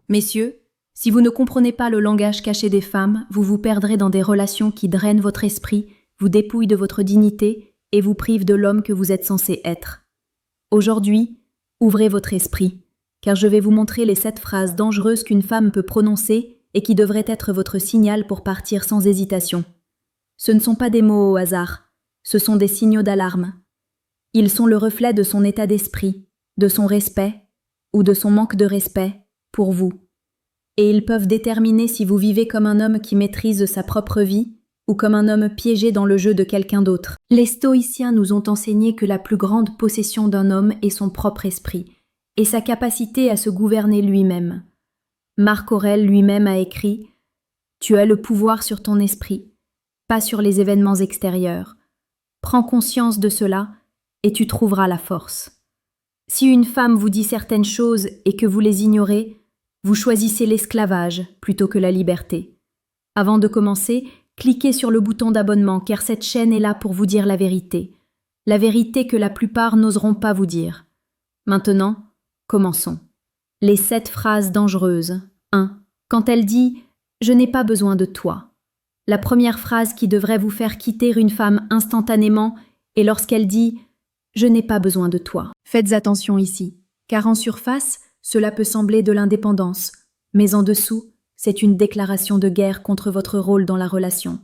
Messieurs, si vous ne comprenez pas le langage caché des femmes, vous vous perdrez dans des relations qui drainent votre esprit, vous dépouillent de votre dignité et vous privent de l'homme que vous êtes censé être. Aujourd'hui, ouvrez votre esprit, car je vais vous montrer les 7 phrases dangereuses qu'une femme peut prononcer et qui devraient être votre signal pour partir sans hésitation. Ce ne sont pas des mots au hasard, ce sont des signaux d'alarme. Ils sont le reflet de son état d'esprit, de son respect ou de son manque de respect pour vous. Et ils peuvent déterminer si vous vivez comme un homme qui maîtrise sa propre vie ou comme un homme piégé dans le jeu de quelqu'un d'autre. Les stoïciens nous ont enseigné que la plus grande possession d'un homme est son propre esprit et sa capacité à se gouverner lui-même. Marc Aurèle lui-même a écrit « Tu as le pouvoir sur ton esprit, pas sur les événements extérieurs. Prends conscience de cela et tu trouveras la force. » Si une femme vous dit certaines choses et que vous les ignorez, vous choisissez l'esclavage plutôt que la liberté. Avant de commencer, cliquez sur le bouton d'abonnement car cette chaîne est là pour vous dire la vérité que la plupart n'oseront pas vous dire. Maintenant, commençons. Les 7 phrases dangereuses. 1. Quand elle dit « Je n'ai pas besoin de toi ». La première phrase qui devrait vous faire quitter une femme instantanément est lorsqu'elle dit « Je n'ai pas besoin de toi ». Faites attention ici, car en surface, cela peut sembler de l'indépendance, mais en dessous, c'est une déclaration de guerre contre votre rôle dans la relation.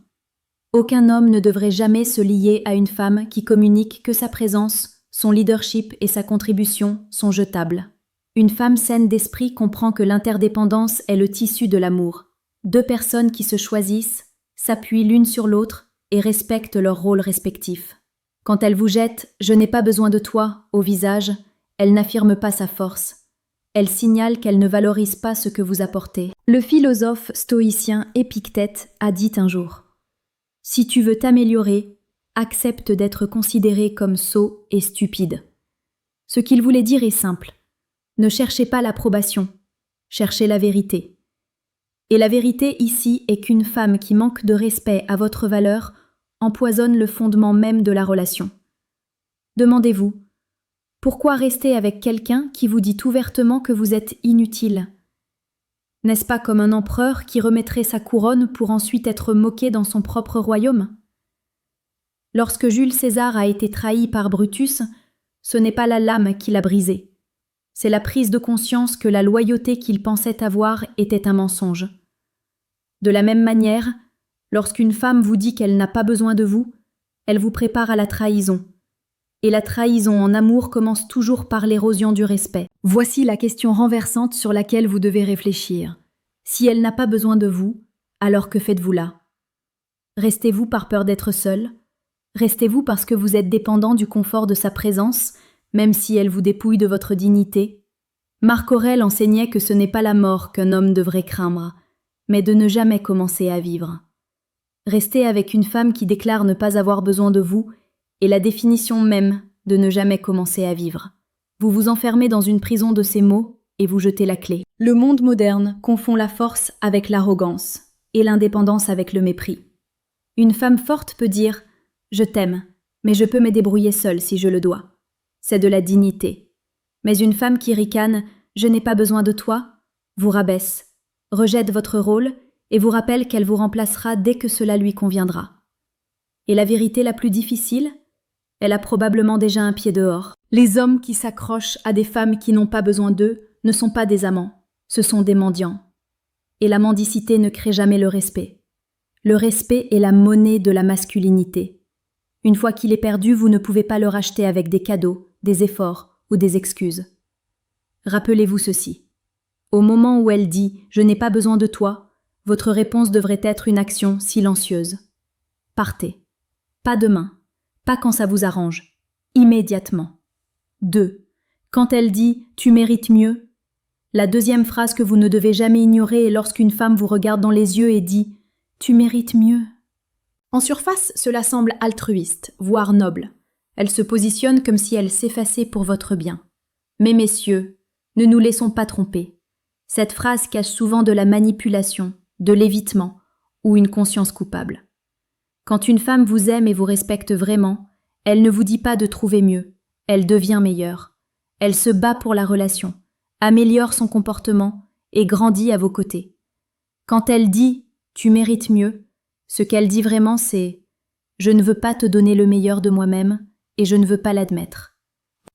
Aucun homme ne devrait jamais se lier à une femme qui communique que sa présence, son leadership et sa contribution sont jetables. Une femme saine d'esprit comprend que l'interdépendance est le tissu de l'amour. 2 personnes qui se choisissent, s'appuient l'une sur l'autre et respectent leurs rôles respectifs. Quand elle vous jette « Je n'ai pas besoin de toi » au visage, elle n'affirme pas sa force. Elle signale qu'elle ne valorise pas ce que vous apportez. Le philosophe stoïcien Épictète a dit un jour « Si tu veux t'améliorer, accepte d'être considéré comme sot et stupide. » Ce qu'il voulait dire est simple. Ne cherchez pas l'approbation, cherchez la vérité. Et la vérité ici est qu'une femme qui manque de respect à votre valeur empoisonne le fondement même de la relation. Demandez-vous, pourquoi rester avec quelqu'un qui vous dit ouvertement que vous êtes inutile? N'est-ce pas comme un empereur qui remettrait sa couronne pour ensuite être moqué dans son propre royaume? Lorsque Jules César a été trahi par Brutus, ce n'est pas la lame qui l'a brisé. C'est la prise de conscience que la loyauté qu'il pensait avoir était un mensonge. De la même manière, lorsqu'une femme vous dit qu'elle n'a pas besoin de vous, elle vous prépare à la trahison. Et la trahison en amour commence toujours par l'érosion du respect. Voici la question renversante sur laquelle vous devez réfléchir. Si elle n'a pas besoin de vous, alors que faites-vous là? Restez-vous par peur d'être seul? Restez-vous parce que vous êtes dépendant du confort de sa présence, même si elle vous dépouille de votre dignité? Marc Aurèle enseignait que ce n'est pas la mort qu'un homme devrait craindre, mais de ne jamais commencer à vivre. Rester avec une femme qui déclare ne pas avoir besoin de vous est la définition même de ne jamais commencer à vivre. Vous vous enfermez dans une prison de ces mots et vous jetez la clé. Le monde moderne confond la force avec l'arrogance et l'indépendance avec le mépris. Une femme forte peut dire « Je t'aime, mais je peux me débrouiller seule si je le dois ». C'est de la dignité. Mais une femme qui ricane « Je n'ai pas besoin de toi » vous rabaisse, rejette votre rôle et vous rappelle qu'elle vous remplacera dès que cela lui conviendra. Et la vérité la plus difficile? Elle a probablement déjà un pied dehors. Les hommes qui s'accrochent à des femmes qui n'ont pas besoin d'eux ne sont pas des amants, ce sont des mendiants. Et la mendicité ne crée jamais le respect. Le respect est la monnaie de la masculinité. Une fois qu'il est perdu, vous ne pouvez pas le racheter avec des cadeaux, des efforts ou des excuses. Rappelez-vous ceci. Au moment où elle dit « Je n'ai pas besoin de toi », votre réponse devrait être une action silencieuse. Partez. Pas demain. Pas quand ça vous arrange. Immédiatement. 2. Quand elle dit « Tu mérites mieux », la deuxième phrase que vous ne devez jamais ignorer est lorsqu'une femme vous regarde dans les yeux et dit « Tu mérites mieux ». En surface, cela semble altruiste, voire noble. Elle se positionne comme si elle s'effaçait pour votre bien. Mais messieurs, ne nous laissons pas tromper. Cette phrase cache souvent de la manipulation, de l'évitement ou une conscience coupable. Quand une femme vous aime et vous respecte vraiment, elle ne vous dit pas de trouver mieux, elle devient meilleure. Elle se bat pour la relation, améliore son comportement et grandit à vos côtés. Quand elle dit « tu mérites mieux », ce qu'elle dit vraiment c'est « je ne veux pas te donner le meilleur de moi-même et je ne veux pas l'admettre ».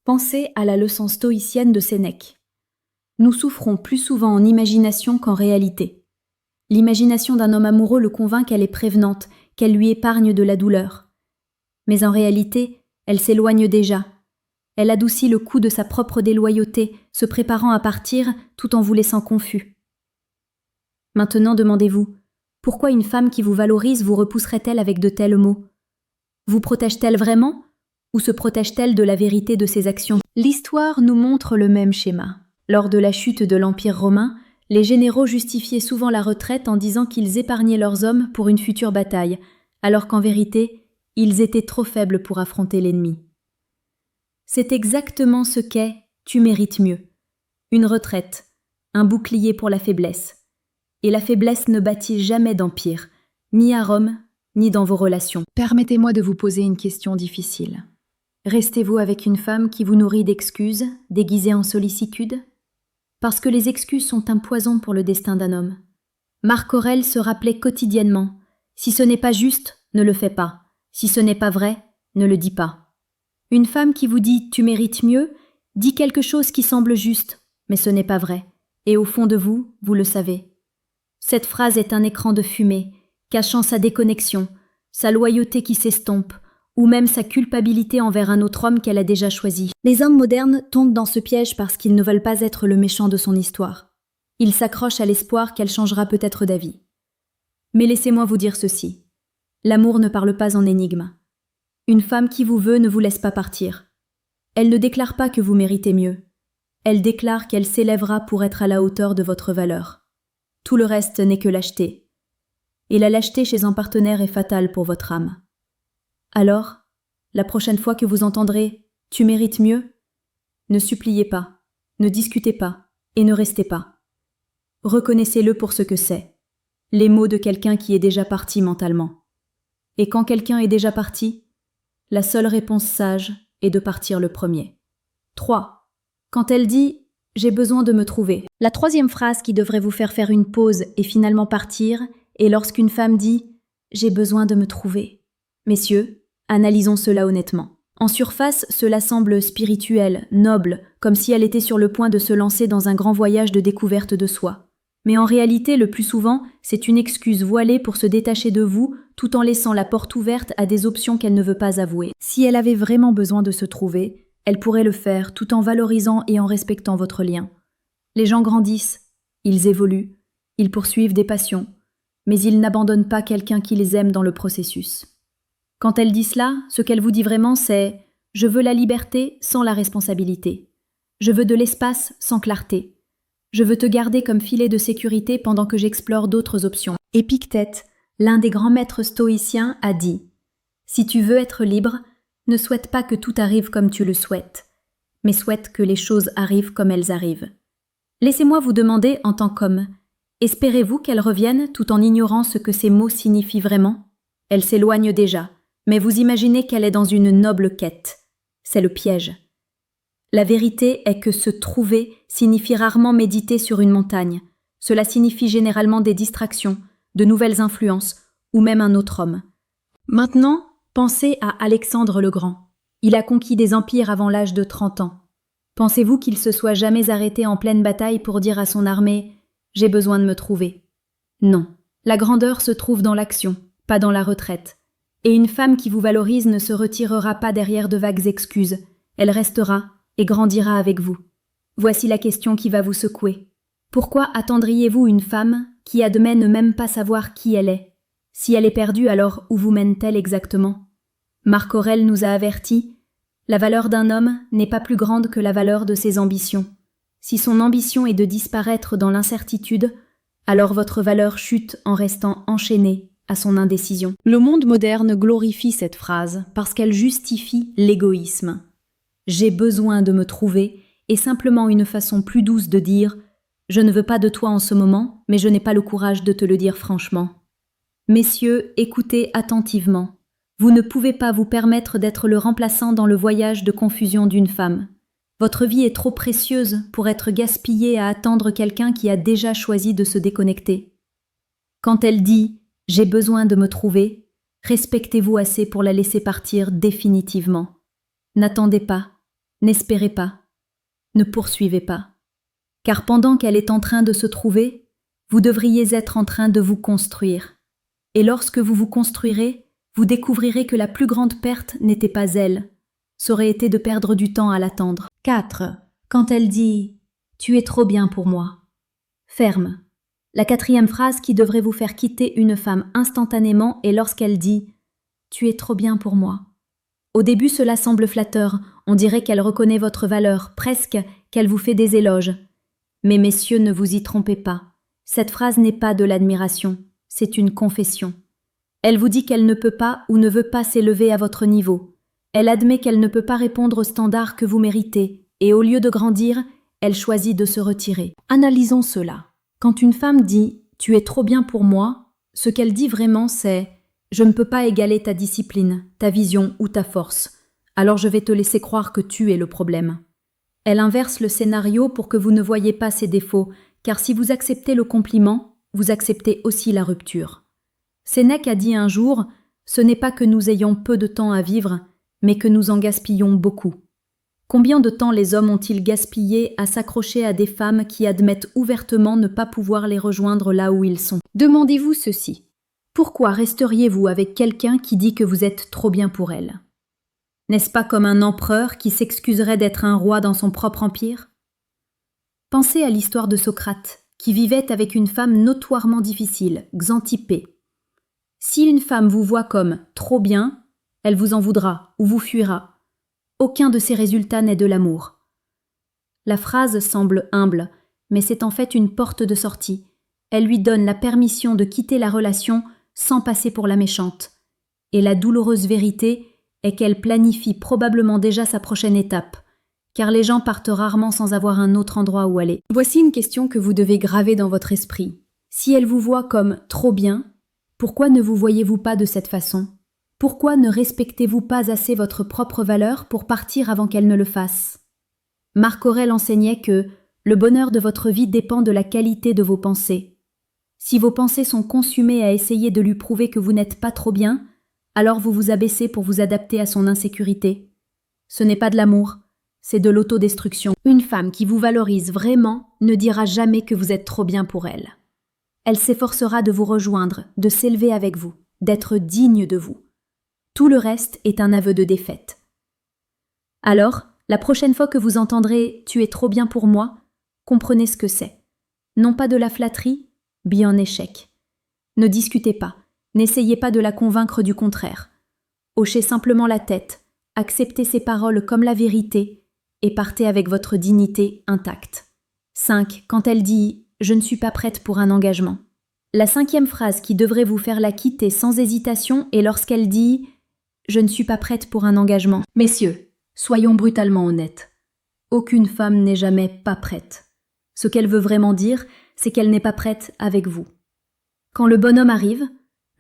Pensez à la leçon stoïcienne de Sénèque. Nous souffrons plus souvent en imagination qu'en réalité. L'imagination d'un homme amoureux le convainc qu'elle est prévenante, qu'elle lui épargne de la douleur. Mais en réalité, elle s'éloigne déjà. Elle adoucit le coup de sa propre déloyauté, se préparant à partir tout en vous laissant confus. Maintenant demandez-vous, pourquoi une femme qui vous valorise vous repousserait-elle avec de tels mots? Vous protège-t-elle vraiment ou se protège-t-elle de la vérité de ses actions? L'histoire nous montre le même schéma. Lors de la chute de l'Empire romain, les généraux justifiaient souvent la retraite en disant qu'ils épargnaient leurs hommes pour une future bataille, alors qu'en vérité, ils étaient trop faibles pour affronter l'ennemi. C'est exactement ce qu'est « tu mérites mieux ». Une retraite, un bouclier pour la faiblesse. Et la faiblesse ne bâtit jamais d'empire, ni à Rome, ni dans vos relations. Permettez-moi de vous poser une question difficile. Restez-vous avec une femme qui vous nourrit d'excuses, déguisées en sollicitude? Parce que les excuses sont un poison pour le destin d'un homme. Marc Aurèle se rappelait quotidiennement « Si ce n'est pas juste, ne le fais pas. Si ce n'est pas vrai, ne le dis pas. » Une femme qui vous dit « tu mérites mieux » dit quelque chose qui semble juste, mais ce n'est pas vrai. Et au fond de vous, vous le savez. Cette phrase est un écran de fumée, cachant sa déconnexion, sa loyauté qui s'estompe, ou même sa culpabilité envers un autre homme qu'elle a déjà choisi. Les hommes modernes tombent dans ce piège parce qu'ils ne veulent pas être le méchant de son histoire. Ils s'accrochent à l'espoir qu'elle changera peut-être d'avis. Mais laissez-moi vous dire ceci. L'amour ne parle pas en énigme. Une femme qui vous veut ne vous laisse pas partir. Elle ne déclare pas que vous méritez mieux. Elle déclare qu'elle s'élèvera pour être à la hauteur de votre valeur. Tout le reste n'est que lâcheté. Et la lâcheté chez un partenaire est fatale pour votre âme. Alors, la prochaine fois que vous entendrez « tu mérites mieux », ne suppliez pas, ne discutez pas et ne restez pas. Reconnaissez-le pour ce que c'est, les mots de quelqu'un qui est déjà parti mentalement. Et quand quelqu'un est déjà parti, la seule réponse sage est de partir le premier. 3. Quand elle dit « j'ai besoin de me trouver », la troisième phrase qui devrait vous faire une pause et finalement partir est lorsqu'une femme dit « j'ai besoin de me trouver ». Messieurs, analysons cela honnêtement. En surface, cela semble spirituel, noble, comme si elle était sur le point de se lancer dans un grand voyage de découverte de soi. Mais en réalité, le plus souvent, c'est une excuse voilée pour se détacher de vous, tout en laissant la porte ouverte à des options qu'elle ne veut pas avouer. Si elle avait vraiment besoin de se trouver, elle pourrait le faire tout en valorisant et en respectant votre lien. Les gens grandissent, ils évoluent, ils poursuivent des passions, mais ils n'abandonnent pas quelqu'un qu'ils aiment dans le processus. Quand elle dit cela, ce qu'elle vous dit vraiment c'est « je veux la liberté sans la responsabilité. Je veux de l'espace sans clarté. Je veux te garder comme filet de sécurité pendant que j'explore d'autres options. » Épictète, l'un des grands maîtres stoïciens, a dit « Si tu veux être libre, ne souhaite pas que tout arrive comme tu le souhaites, mais souhaite que les choses arrivent comme elles arrivent. » Laissez-moi vous demander en tant qu'homme, espérez-vous qu'elle revienne tout en ignorant ce que ces mots signifient vraiment? Elle s'éloigne déjà. Mais vous imaginez qu'elle est dans une noble quête. C'est le piège. La vérité est que se trouver signifie rarement méditer sur une montagne. Cela signifie généralement des distractions, de nouvelles influences, ou même un autre homme. Maintenant, pensez à Alexandre le Grand. Il a conquis des empires avant l'âge de 30 ans. Pensez-vous qu'il se soit jamais arrêté en pleine bataille pour dire à son armée « J'ai besoin de me trouver ». Non. La grandeur se trouve dans l'action, pas dans la retraite. Et une femme qui vous valorise ne se retirera pas derrière de vagues excuses. Elle restera et grandira avec vous. Voici la question qui va vous secouer. Pourquoi attendriez-vous une femme qui admet ne même pas savoir qui elle est? Si elle est perdue, alors où vous mène-t-elle exactement? Marc Aurèle nous a avertis, la valeur d'un homme n'est pas plus grande que la valeur de ses ambitions. Si son ambition est de disparaître dans l'incertitude, alors votre valeur chute en restant enchaînée à son indécision. Le monde moderne glorifie cette phrase parce qu'elle justifie l'égoïsme. J'ai besoin de me trouver est simplement une façon plus douce de dire « Je ne veux pas de toi en ce moment, mais je n'ai pas le courage de te le dire franchement. » Messieurs, écoutez attentivement. Vous ne pouvez pas vous permettre d'être le remplaçant dans le voyage de confusion d'une femme. Votre vie est trop précieuse pour être gaspillée à attendre quelqu'un qui a déjà choisi de se déconnecter. Quand elle dit « j'ai besoin de me trouver », respectez-vous assez pour la laisser partir définitivement. N'attendez pas, n'espérez pas, ne poursuivez pas. Car pendant qu'elle est en train de se trouver, vous devriez être en train de vous construire. Et lorsque vous vous construirez, vous découvrirez que la plus grande perte n'était pas elle. Ça aurait été de perdre du temps à l'attendre. 4. Quand elle dit « Tu es trop bien pour moi ». Ferme. La 4e phrase qui devrait vous faire quitter une femme instantanément est lorsqu'elle dit « Tu es trop bien pour moi ». Au début, cela semble flatteur. On dirait qu'elle reconnaît votre valeur, presque qu'elle vous fait des éloges. Mais messieurs, ne vous y trompez pas. Cette phrase n'est pas de l'admiration, c'est une confession. Elle vous dit qu'elle ne peut pas ou ne veut pas s'élever à votre niveau. Elle admet qu'elle ne peut pas répondre aux standards que vous méritez, et au lieu de grandir, elle choisit de se retirer. Analysons cela. Quand une femme dit « Tu es trop bien pour moi », ce qu'elle dit vraiment c'est « Je ne peux pas égaler ta discipline, ta vision ou ta force, alors je vais te laisser croire que tu es le problème ». Elle inverse le scénario pour que vous ne voyiez pas ses défauts, car si vous acceptez le compliment, vous acceptez aussi la rupture. Sénèque a dit un jour « Ce n'est pas que nous ayons peu de temps à vivre, mais que nous en gaspillons beaucoup ». Combien de temps les hommes ont-ils gaspillé à s'accrocher à des femmes qui admettent ouvertement ne pas pouvoir les rejoindre là où ils sont? Demandez-vous ceci. Pourquoi resteriez-vous avec quelqu'un qui dit que vous êtes trop bien pour elle? N'est-ce pas comme un empereur qui s'excuserait d'être un roi dans son propre empire? Pensez à l'histoire de Socrate, qui vivait avec une femme notoirement difficile, Xantippé. Si une femme vous voit comme « trop bien », elle vous en voudra ou vous fuira. Aucun de ces résultats n'est de l'amour. La phrase semble humble, mais c'est en fait une porte de sortie. Elle lui donne la permission de quitter la relation sans passer pour la méchante. Et la douloureuse vérité est qu'elle planifie probablement déjà sa prochaine étape, car les gens partent rarement sans avoir un autre endroit où aller. Voici une question que vous devez graver dans votre esprit. Si elle vous voit comme « trop bien », pourquoi ne vous voyez-vous pas de cette façon? Pourquoi ne respectez-vous pas assez votre propre valeur pour partir avant qu'elle ne le fasse? Marc Aurèle enseignait que le bonheur de votre vie dépend de la qualité de vos pensées. Si vos pensées sont consumées à essayer de lui prouver que vous n'êtes pas trop bien, alors vous vous abaissez pour vous adapter à son insécurité. Ce n'est pas de l'amour, c'est de l'autodestruction. Une femme qui vous valorise vraiment ne dira jamais que vous êtes trop bien pour elle. Elle s'efforcera de vous rejoindre, de s'élever avec vous, d'être digne de vous. Tout le reste est un aveu de défaite. Alors, la prochaine fois que vous entendrez « Tu es trop bien pour moi », comprenez ce que c'est. Non pas de la flatterie, bien en échec. Ne discutez pas, n'essayez pas de la convaincre du contraire. Hochez simplement la tête, acceptez ses paroles comme la vérité et partez avec votre dignité intacte. 5. Quand elle dit « Je ne suis pas prête pour un engagement ». La 5e phrase qui devrait vous faire la quitter sans hésitation est lorsqu'elle dit « Je ne suis pas prête pour un engagement ». Messieurs, soyons brutalement honnêtes. Aucune femme n'est jamais pas prête. Ce qu'elle veut vraiment dire, c'est qu'elle n'est pas prête avec vous. Quand le bonhomme arrive,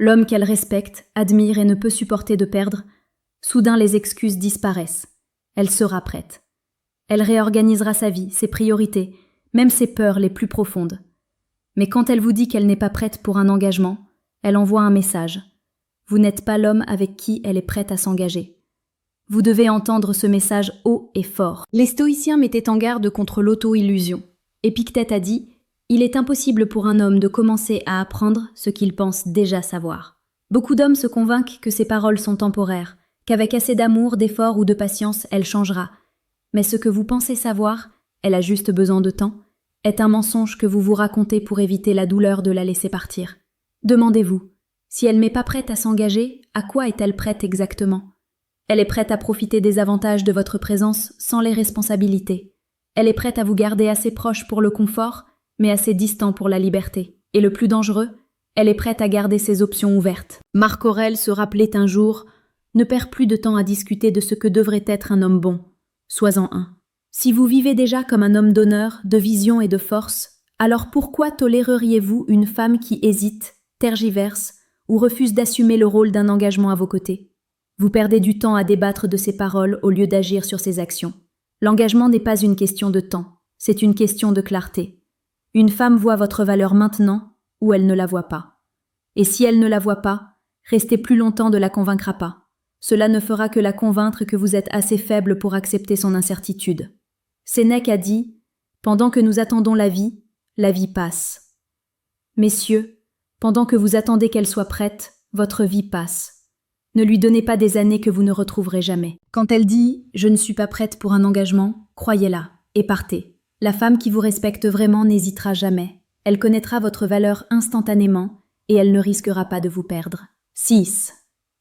l'homme qu'elle respecte, admire et ne peut supporter de perdre, soudain les excuses disparaissent. Elle sera prête. Elle réorganisera sa vie, ses priorités, même ses peurs les plus profondes. Mais quand elle vous dit qu'elle n'est pas prête pour un engagement, elle envoie un message. Vous n'êtes pas l'homme avec qui elle est prête à s'engager. Vous devez entendre ce message haut et fort. Les stoïciens mettaient en garde contre l'auto-illusion. Épictète a dit « Il est impossible pour un homme de commencer à apprendre ce qu'il pense déjà savoir ». Beaucoup d'hommes se convainquent que ces paroles sont temporaires, qu'avec assez d'amour, d'effort ou de patience, elle changera. Mais ce que vous pensez savoir, elle a juste besoin de temps, est un mensonge que vous vous racontez pour éviter la douleur de la laisser partir. Demandez-vous, si elle n'est pas prête à s'engager, à quoi est-elle prête exactement? Elle est prête à profiter des avantages de votre présence sans les responsabilités. Elle est prête à vous garder assez proche pour le confort, mais assez distant pour la liberté. Et le plus dangereux, elle est prête à garder ses options ouvertes. Marc Aurèle se rappelait un jour « Ne perds plus de temps à discuter de ce que devrait être un homme bon. Sois-en un. » Si vous vivez déjà comme un homme d'honneur, de vision et de force, alors pourquoi toléreriez-vous une femme qui hésite, tergiverse ou refuse d'assumer le rôle d'un engagement à vos côtés? Vous perdez du temps à débattre de ses paroles au lieu d'agir sur ses actions. L'engagement n'est pas une question de temps, c'est une question de clarté. Une femme voit votre valeur maintenant ou elle ne la voit pas. Et si elle ne la voit pas, rester plus longtemps ne la convaincra pas. Cela ne fera que la convaincre que vous êtes assez faible pour accepter son incertitude. Sénèque a dit « Pendant que nous attendons la vie passe. » Messieurs, pendant que vous attendez qu'elle soit prête, votre vie passe. Ne lui donnez pas des années que vous ne retrouverez jamais. Quand elle dit « Je ne suis pas prête pour un engagement », croyez-la et partez. La femme qui vous respecte vraiment n'hésitera jamais. Elle connaîtra votre valeur instantanément et elle ne risquera pas de vous perdre. 6.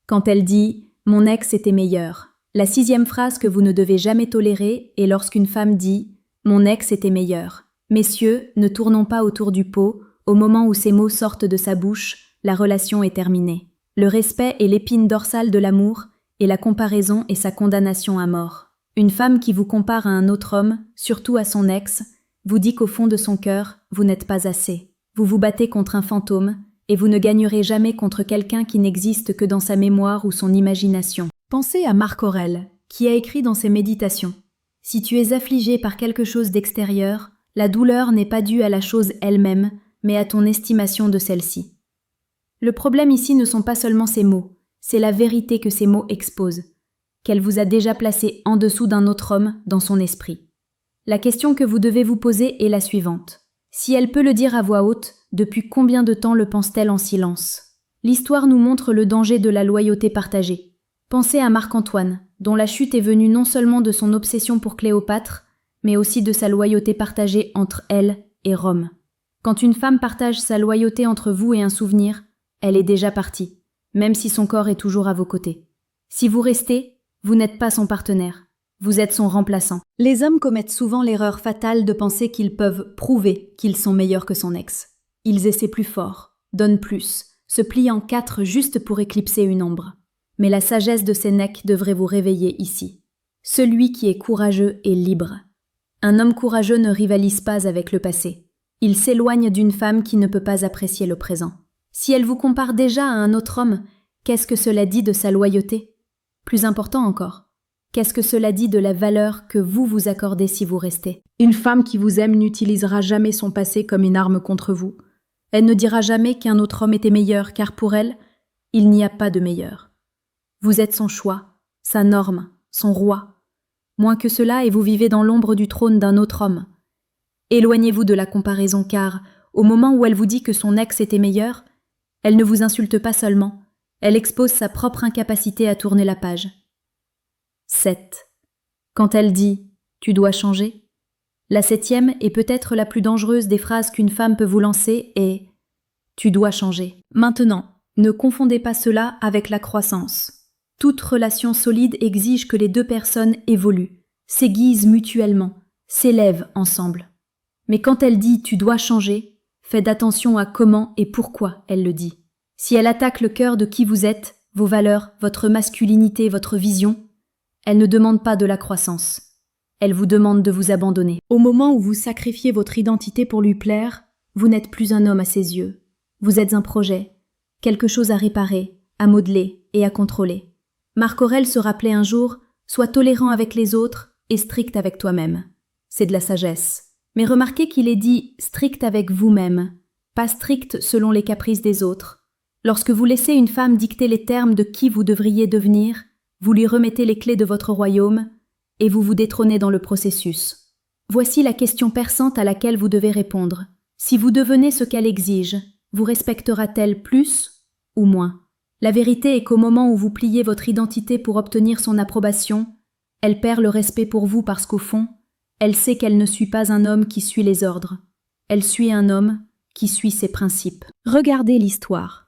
Quand elle dit « Mon ex était meilleur », la 6e phrase que vous ne devez jamais tolérer est lorsqu'une femme dit « Mon ex était meilleur ». Messieurs, ne tournons pas autour du pot. Au moment où ces mots sortent de sa bouche, la relation est terminée. Le respect est l'épine dorsale de l'amour et la comparaison est sa condamnation à mort. Une femme qui vous compare à un autre homme, surtout à son ex, vous dit qu'au fond de son cœur, vous n'êtes pas assez. Vous vous battez contre un fantôme et vous ne gagnerez jamais contre quelqu'un qui n'existe que dans sa mémoire ou son imagination. Pensez à Marc Aurèle, qui a écrit dans ses méditations « Si tu es affligé par quelque chose d'extérieur, la douleur n'est pas due à la chose elle-même, mais à ton estimation de celle-ci. » Le problème ici ne sont pas seulement ces mots, c'est la vérité que ces mots exposent, qu'elle vous a déjà placé en dessous d'un autre homme dans son esprit. La question que vous devez vous poser est la suivante. Si elle peut le dire à voix haute, depuis combien de temps le pense-t-elle en silence? L'histoire nous montre le danger de la loyauté partagée. Pensez à Marc-Antoine, dont la chute est venue non seulement de son obsession pour Cléopâtre, mais aussi de sa loyauté partagée entre elle et Rome. Quand une femme partage sa loyauté entre vous et un souvenir, elle est déjà partie, même si son corps est toujours à vos côtés. Si vous restez, vous n'êtes pas son partenaire, vous êtes son remplaçant. Les hommes commettent souvent l'erreur fatale de penser qu'ils peuvent prouver qu'ils sont meilleurs que son ex. Ils essaient plus fort, donnent plus, se plient en 4 juste pour éclipser une ombre. Mais la sagesse de Sénèque devrait vous réveiller ici. Celui qui est courageux est libre. Un homme courageux ne rivalise pas avec le passé. Il s'éloigne d'une femme qui ne peut pas apprécier le présent. Si elle vous compare déjà à un autre homme, qu'est-ce que cela dit de sa loyauté? Plus important encore, qu'est-ce que cela dit de la valeur que vous vous accordez si vous restez? Une femme qui vous aime n'utilisera jamais son passé comme une arme contre vous. Elle ne dira jamais qu'un autre homme était meilleur, car pour elle, il n'y a pas de meilleur. Vous êtes son choix, sa norme, son roi. Moins que cela, et vous vivez dans l'ombre du trône d'un autre homme. Éloignez-vous de la comparaison, car, au moment où elle vous dit que son ex était meilleur, elle ne vous insulte pas seulement, elle expose sa propre incapacité à tourner la page. 7. Quand elle dit « tu dois changer », la 7e et peut-être la plus dangereuse des phrases qu'une femme peut vous lancer est « tu dois changer ». Maintenant, ne confondez pas cela avec la croissance. Toute relation solide exige que les 2 personnes évoluent, s'aiguisent mutuellement, s'élèvent ensemble. Mais quand elle dit « tu dois changer », faites attention à comment et pourquoi elle le dit. Si elle attaque le cœur de qui vous êtes, vos valeurs, votre masculinité, votre vision, elle ne demande pas de la croissance. Elle vous demande de vous abandonner. Au moment où vous sacrifiez votre identité pour lui plaire, vous n'êtes plus un homme à ses yeux. Vous êtes un projet, quelque chose à réparer, à modeler et à contrôler. Marc Aurèle se rappelait un jour « Sois tolérant avec les autres et strict avec toi-même ». C'est de la sagesse. Mais remarquez qu'il est dit « strict avec vous-même », pas strict selon les caprices des autres. Lorsque vous laissez une femme dicter les termes de qui vous devriez devenir, vous lui remettez les clés de votre royaume et vous vous détrônez dans le processus. Voici la question perçante à laquelle vous devez répondre. Si vous devenez ce qu'elle exige, vous respectera-t-elle plus ou moins? La vérité est qu'au moment où vous pliez votre identité pour obtenir son approbation, elle perd le respect pour vous parce qu'au fond, elle sait qu'elle ne suit pas un homme qui suit les ordres. Elle suit un homme qui suit ses principes. Regardez l'histoire.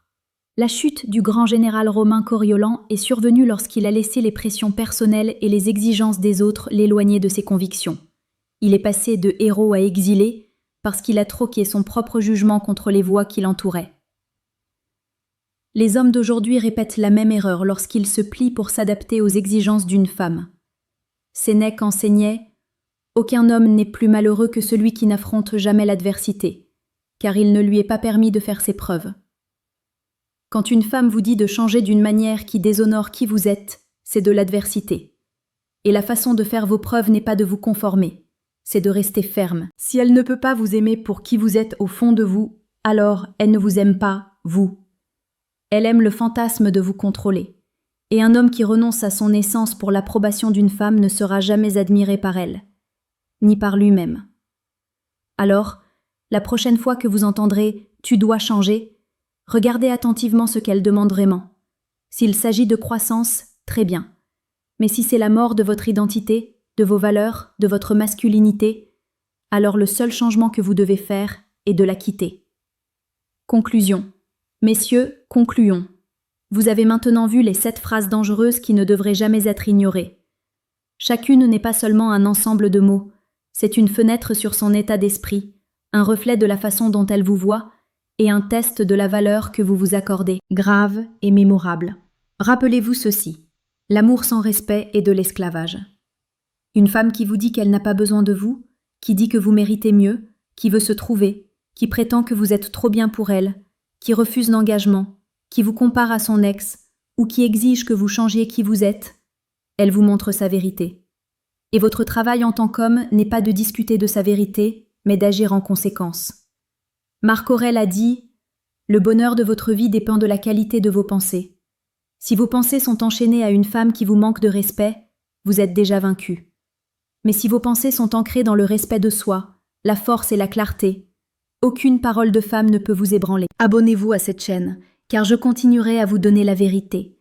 La chute du grand général romain Coriolan est survenue lorsqu'il a laissé les pressions personnelles et les exigences des autres l'éloigner de ses convictions. Il est passé de héros à exilé parce qu'il a troqué son propre jugement contre les voix qui l'entouraient. Les hommes d'aujourd'hui répètent la même erreur lorsqu'ils se plient pour s'adapter aux exigences d'une femme. Sénèque enseignait « Aucun homme n'est plus malheureux que celui qui n'affronte jamais l'adversité, car il ne lui est pas permis de faire ses preuves. » Quand une femme vous dit de changer d'une manière qui déshonore qui vous êtes, c'est de l'adversité. et la façon de faire vos preuves n'est pas de vous conformer, c'est de rester ferme. Si elle ne peut pas vous aimer pour qui vous êtes au fond de vous, alors elle ne vous aime pas, vous. Elle aime le fantasme de vous contrôler. Et un homme qui renonce à son essence pour l'approbation d'une femme ne sera jamais admiré par elle, ni par lui-même. Alors, la prochaine fois que vous entendrez « tu dois changer », regardez attentivement ce qu'elle demande vraiment. S'il s'agit de croissance, très bien. Mais si c'est la mort de votre identité, de vos valeurs, de votre masculinité, alors le seul changement que vous devez faire est de la quitter. Conclusion. Messieurs, concluons. Vous avez maintenant vu les 7 phrases dangereuses qui ne devraient jamais être ignorées. Chacune n'est pas seulement un ensemble de mots, c'est une fenêtre sur son état d'esprit, un reflet de la façon dont elle vous voit et un test de la valeur que vous vous accordez, grave et mémorable. Rappelez-vous ceci, l'amour sans respect est de l'esclavage. Une femme qui vous dit qu'elle n'a pas besoin de vous, qui dit que vous méritez mieux, qui veut se trouver, qui prétend que vous êtes trop bien pour elle, qui refuse l'engagement, qui vous compare à son ex ou qui exige que vous changiez qui vous êtes, elle vous montre sa vérité. Et votre travail en tant qu'homme n'est pas de discuter de sa vérité, mais d'agir en conséquence. Marc Aurèle a dit « Le bonheur de votre vie dépend de la qualité de vos pensées. Si vos pensées sont enchaînées à une femme qui vous manque de respect, vous êtes déjà vaincu. Mais si vos pensées sont ancrées dans le respect de soi, la force et la clarté, aucune parole de femme ne peut vous ébranler. Abonnez-vous à cette chaîne, car je continuerai à vous donner la vérité,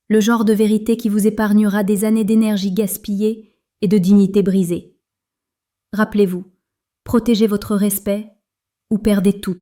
le genre de vérité qui vous épargnera des années d'énergie gaspillée et de dignité brisée. Rappelez-vous, protégez votre respect ou perdez tout.